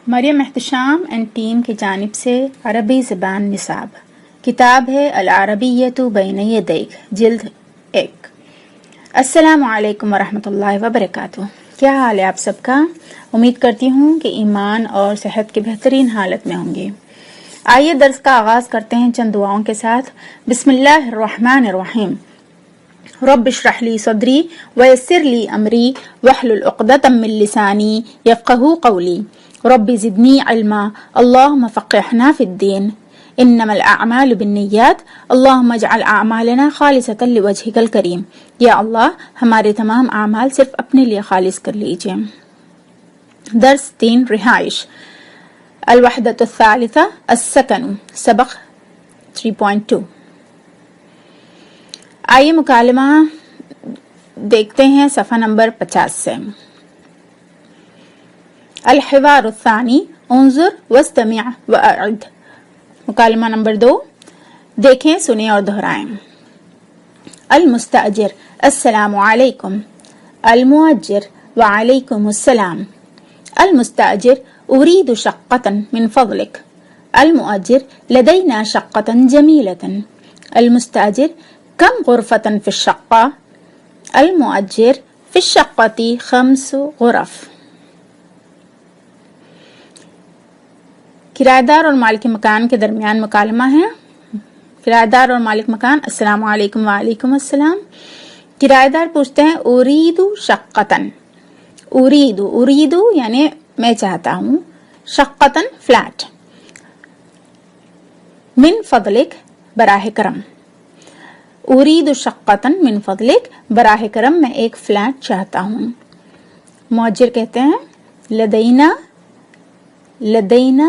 Maryam Ehtesham and team کی جانب سے عربی زبان نصاب کتاب ہے العربیۃ بین یدیک جلد 1۔ السلام علیکم ورحمۃ اللہ وبرکاتہ۔ کیا حال ہے آپ سب کا؟ امید کرتی ہوں کہ ایمان اور صحت کی بہترین حالت میں ہوں گے۔ آئیے درس کا آغاز کرتے ہیں چند دعاؤں کے ساتھ۔ بسم اللہ الرحمن الرحیم۔ رب اشرح لی صدری ویسر لی امری واحلل عقدۃ من لسانی یفقہوا قولی رب زدنی علما اللہم فقہنا فی الدین انما الاعمال بالنیات اللہم اجعل اعمالنا خالصۃ لوجہک الکریم۔ یا اللہ ہمارے تمام اعمال صرف اپنے لیے خالص کر لیجئے۔ درس 3 رہائش الوحدۃ الثالثہ السکن سبق 3.2۔ آئیے مکالمہ دیکھتے ہیں صفحہ نمبر 50 سے۔ الحوار الثانی انظر واستمع واعد۔ مکالمہ نمبر 2، دیکھیں، سنیں اور دہرائیں۔ المستأجر السلام علیکم۔ المؤجر وعلیکم السلام۔ المستأجر أريد شقة من فضلك۔ المؤجر لدينا شقة جميلة۔ المستأجر كم غرفة في الشقة؟ المؤجر في الشقة 5 غرف۔ کرایہ دار اور مالک مکان کے درمیان مکالمہ ہے۔ کرایہ دار اور مالک مکان السلام علیکم وعلیکم السلام۔ کرایہ دار پوچھتے ہیں اريد شقة، اريد یعنی میں چاہتا ہوں، شقة فلیٹ، من فضلک براہ کرم، اريد شقة من فضلک براہ کرم میں ایک فلیٹ چاہتا ہوں۔ مؤجر کہتے ہیں لدینا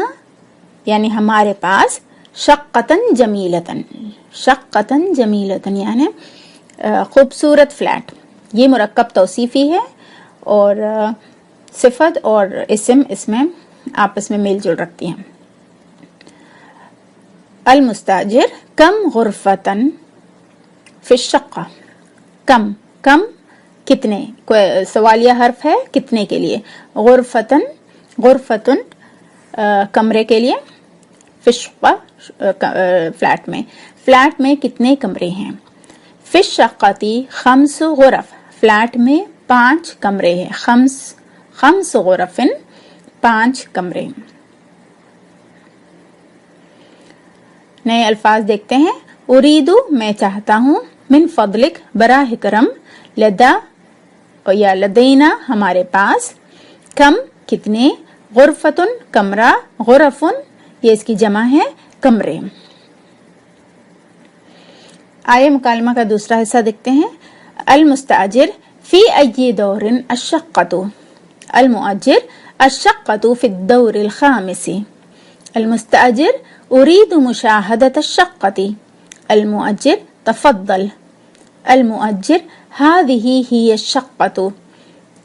یعنی ہمارے پاس، شقة جمیلة، شقة جمیلة یعنی خوبصورت فلیٹ۔ یہ مرکب توصیفی ہے اور صفت اور اسم اس میں آپس میں میل جول رکھتی ہیں۔ المستاجر کم غرفة فی الشقة، کم کتنے، سوالیہ حرف ہے کتنے کے لیے، غرفتن کمرے کے لیے، فی الشقة فلیٹ میں کتنے کمرے ہیں، فی الشقة 5 غرف فلیٹ میں 5 کمرے ہیں، 5 غرف 5 کمرے۔ نئے الفاظ دیکھتے ہیں۔ اریدو میں چاہتا ہوں، من فضلک براہ کرم، لدا یا لدینا ہمارے پاس، کم کتنے، غرفتن کمرہ، غرفن یہ اس کی جمع ہے کمرے۔ آئے مکالمہ کا دوسرا حصہ دیکھتے ہیں۔ المستاجر فی ای دور الشقة؟ المؤجر الشقة فی الدور الخامس۔ المستاجر اريد مشاهدة الشقة۔ المؤجر تفضل۔ المؤجر هذه هي الشقة۔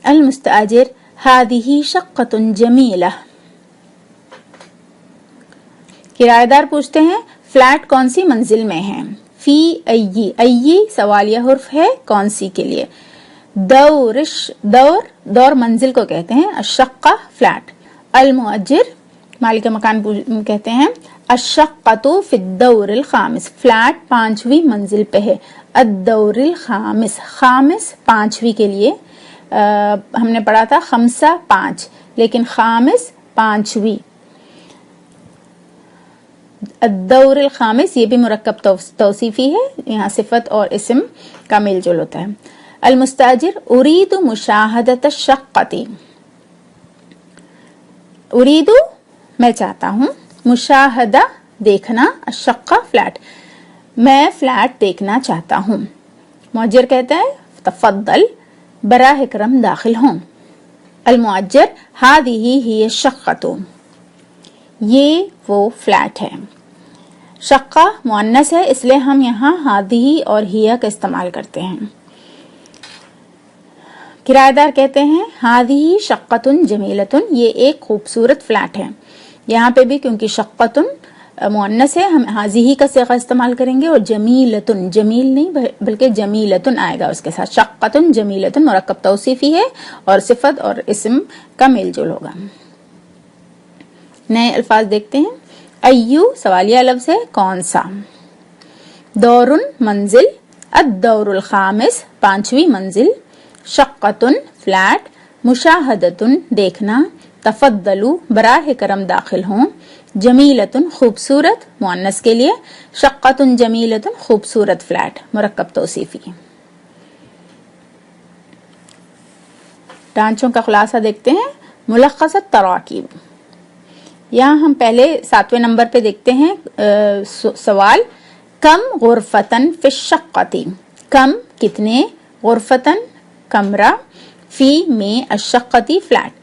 المستاجر هذه شقة جميلة۔ کرایہ دار پوچھتے ہیں فلیٹ کون سی منزل میں ہے، فی ای سوالیہ حرف ہے کون سی کے لیے، دور منزل کو کہتے ہیں، الشقہ فلیٹ، المؤجر مالک مکان کہتے ہیں الشقة فی الدور الخامس، فلیٹ 5ویں منزل پہ ہے، الدور الخامس، خامس 5ویں کے لیے ہم نے پڑھا تھا 5 لیکن خامس 5ویں، الدور الخامس یہ بھی مرکب توصیفی ہے، یہاں صفت اور اسم کا میل جول ہوتا ہے۔ المستاجر اريد مشاہدۃ الشقة، اريد میں چاہتا ہوں، مشاہدہ دیکھنا، الشقہ فلیٹ میں فلیٹ دیکھنا چاہتا ہوں۔ مؤجر کہتا ہے تفضل براہ کرم داخل ہوں۔ المؤجر هذه هي الشقة، یہ وہ فلیٹ ہے۔ شقہ مؤنث ہے اس لیے ہم یہاں هذه اور هي کا استعمال کرتے ہیں۔ کرایہ دار کہتے ہیں هذه شقة جمیلة، یہ ایک خوبصورت فلیٹ ہے۔ یہاں پہ بھی کیونکہ شقة مؤنث ہے ہم هذه کا صیغہ استعمال کریں گے، اور جمیلة جمیل نہیں بلکہ جمیلة آئے گا اس کے ساتھ، شقة جمیلة مرکب توصیفی ہے اور صفت اور اسم کا میل جول ہوگا۔ نئے الفاظ دیکھتے ہیں. ایو سوالیہ لفظ ہے کون سا. دورن منزل. الدور الخامس پانچویں منزل. شقتن فلیٹ. مشاہدتن دیکھنا. تفضلوا براہ کرم داخل ہوں. جمیلتن خوبصورت مؤنث کے لیے. شقتن جمیلتن خوبصورت فلیٹ مرکب توصیفی. ڈانچوں کا خلاصہ دیکھتے ہیں. ملخص تراکیب. یہاں ہم پہلے 7ویں نمبر پہ دیکھتے ہیں سوال. کم غرفتن فی الشقتی. کم کتنے. غرفتن کمرہ. فی میں الشقتی فلیٹ.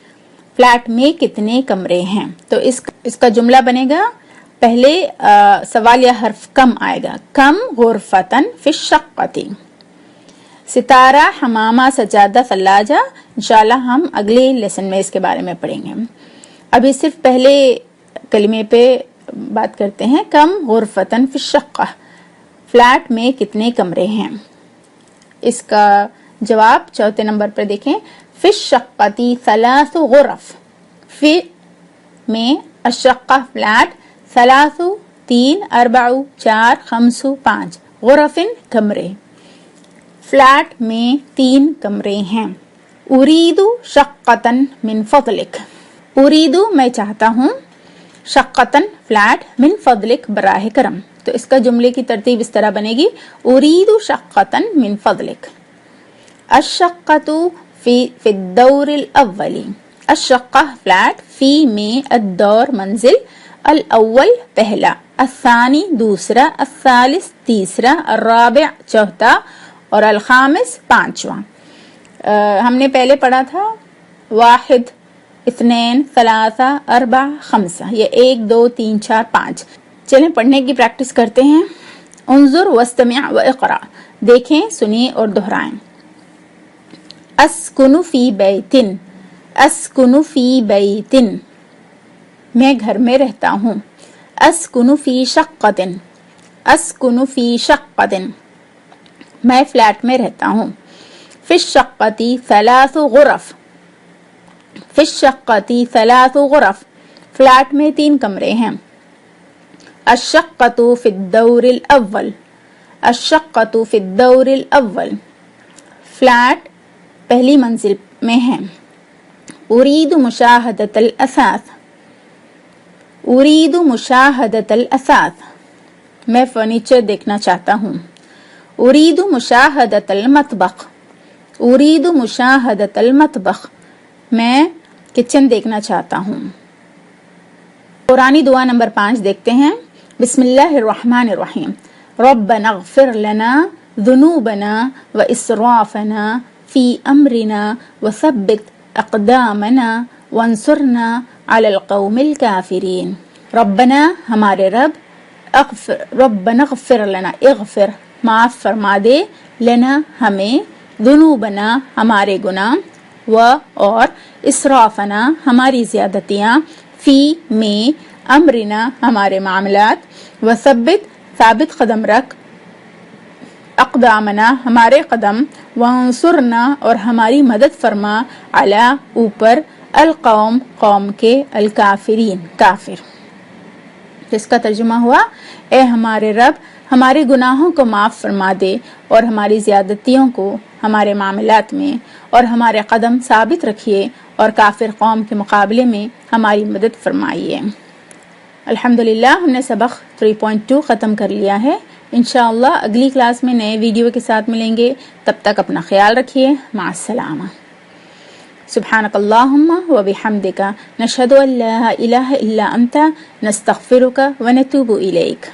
فلیٹ میں کتنے کمرے ہیں. تو اس کا جملہ بنے گا. پہلے سوال یا حرف کم آئے گا. کم غرفتن فی الشقتی. ستارہ حمامہ سجادہ ثلاجہ انشاءاللہ ہم اگلے لیسن میں اس کے بارے میں پڑھیں گے. ابھی صرف پہلے کلمے پہ بات کرتے ہیں. کم غرفتن فی الشقہ. فلیٹ میں کتنے کمرے ہیں. اس کا جواب 4 نمبر پر دیکھیں. فی الشقتی 3 غرف. فی میں الشقہ فلیٹ. 3 3 4 4 5 5 غرفن کمرے. فلیٹ میں 3 کمرے ہیں. اریدو شقتن من فضلک. اریدو میں چاہتا ہوں. شقتن فلیٹ. من فضلک براہ کرم. تو اس کا جملے کی ترتیب اس طرح بنے گی. اریدو شقتن من فضلک. الشقۃ فی الدور الاول. الشقہ فلیٹ. فی میں الدور منزل. الاول پہلا. الثانی دوسرا. الثالث تیسرا. الرابع چوتھا. اور الخامس پانچواں. ہم نے پہلے پڑھا تھا 1 2 3 4 5. یہ 1 2 3 4 5. چلیں پڑھنے کی پریکٹس کرتے ہیں. انظر واستمع واقرا. دیکھیں سنیے اور دہرائیں. اسکن فی بیتن. اسکن فی بیتن میں گھر میں رہتا ہوں. اسکن فی شقتن. اسکن فی شقتن میں فلیٹ میں رہتا ہوں. فی الشقتی 3 غرف. فی الشقتی 3 غرف فلیٹ میں 3 کمرے ہیں. الشقۃ فی الدور الاول. الشقۃ فی الدور الاول فلیٹ پہلی منزل میں ہے. ارید مشاہدۃ الاثاث. ارید مشاہدۃ الاثاث میں فرنیچر دیکھنا چاہتا ہوں. ارید مشاہدۃ المطبخ. ارید مشاہدۃ المطبخ میں کچن دیکھنا چاہتا ہوں. قرآنی دعا نمبر 5 دیکھتے ہیں. بسم اللہ الرحمن الرحیم. ربنا اغفر لنا ذنوبنا واسرافنا فی امرنا وثبت اقدامنا وانصرنا علی القوم الکافرین. ربنا ہمارے رب. ربنا اغفر لنا. اغفر معاف فرما دے. لنا ہمیں. ذنوبنا ہمارے گناہ. و اور اسرافنا ہماری زیادتیاں. فی میں امرنا ہمارے معاملات. وثبت ثابت قدم رکھ. اقدامنا ہمارے قدم. وانصرنا اور ہماری مدد فرما. علی اوپر. القوم قوم کے. الکافرین کافر. جس کا ترجمہ ہوا اے ہمارے رب ہمارے گناہوں کو معاف فرما دے اور ہماری زیادتیوں کو ہمارے معاملات میں اور ہمارے قدم ثابت رکھیے اور کافر قوم کے مقابلے میں ہماری مدد فرمائیے. الحمدللہ ہم نے سبق 3.2 ختم کر لیا ہے. انشاءاللہ اگلی کلاس میں نئے ویڈیو کے ساتھ ملیں گے. تب تک اپنا خیال رکھیے. مع السلامہ. سبحانک اللہم و بحمدک نشہد ان لا الہ الا انت نستغفرک و نتوب الیک.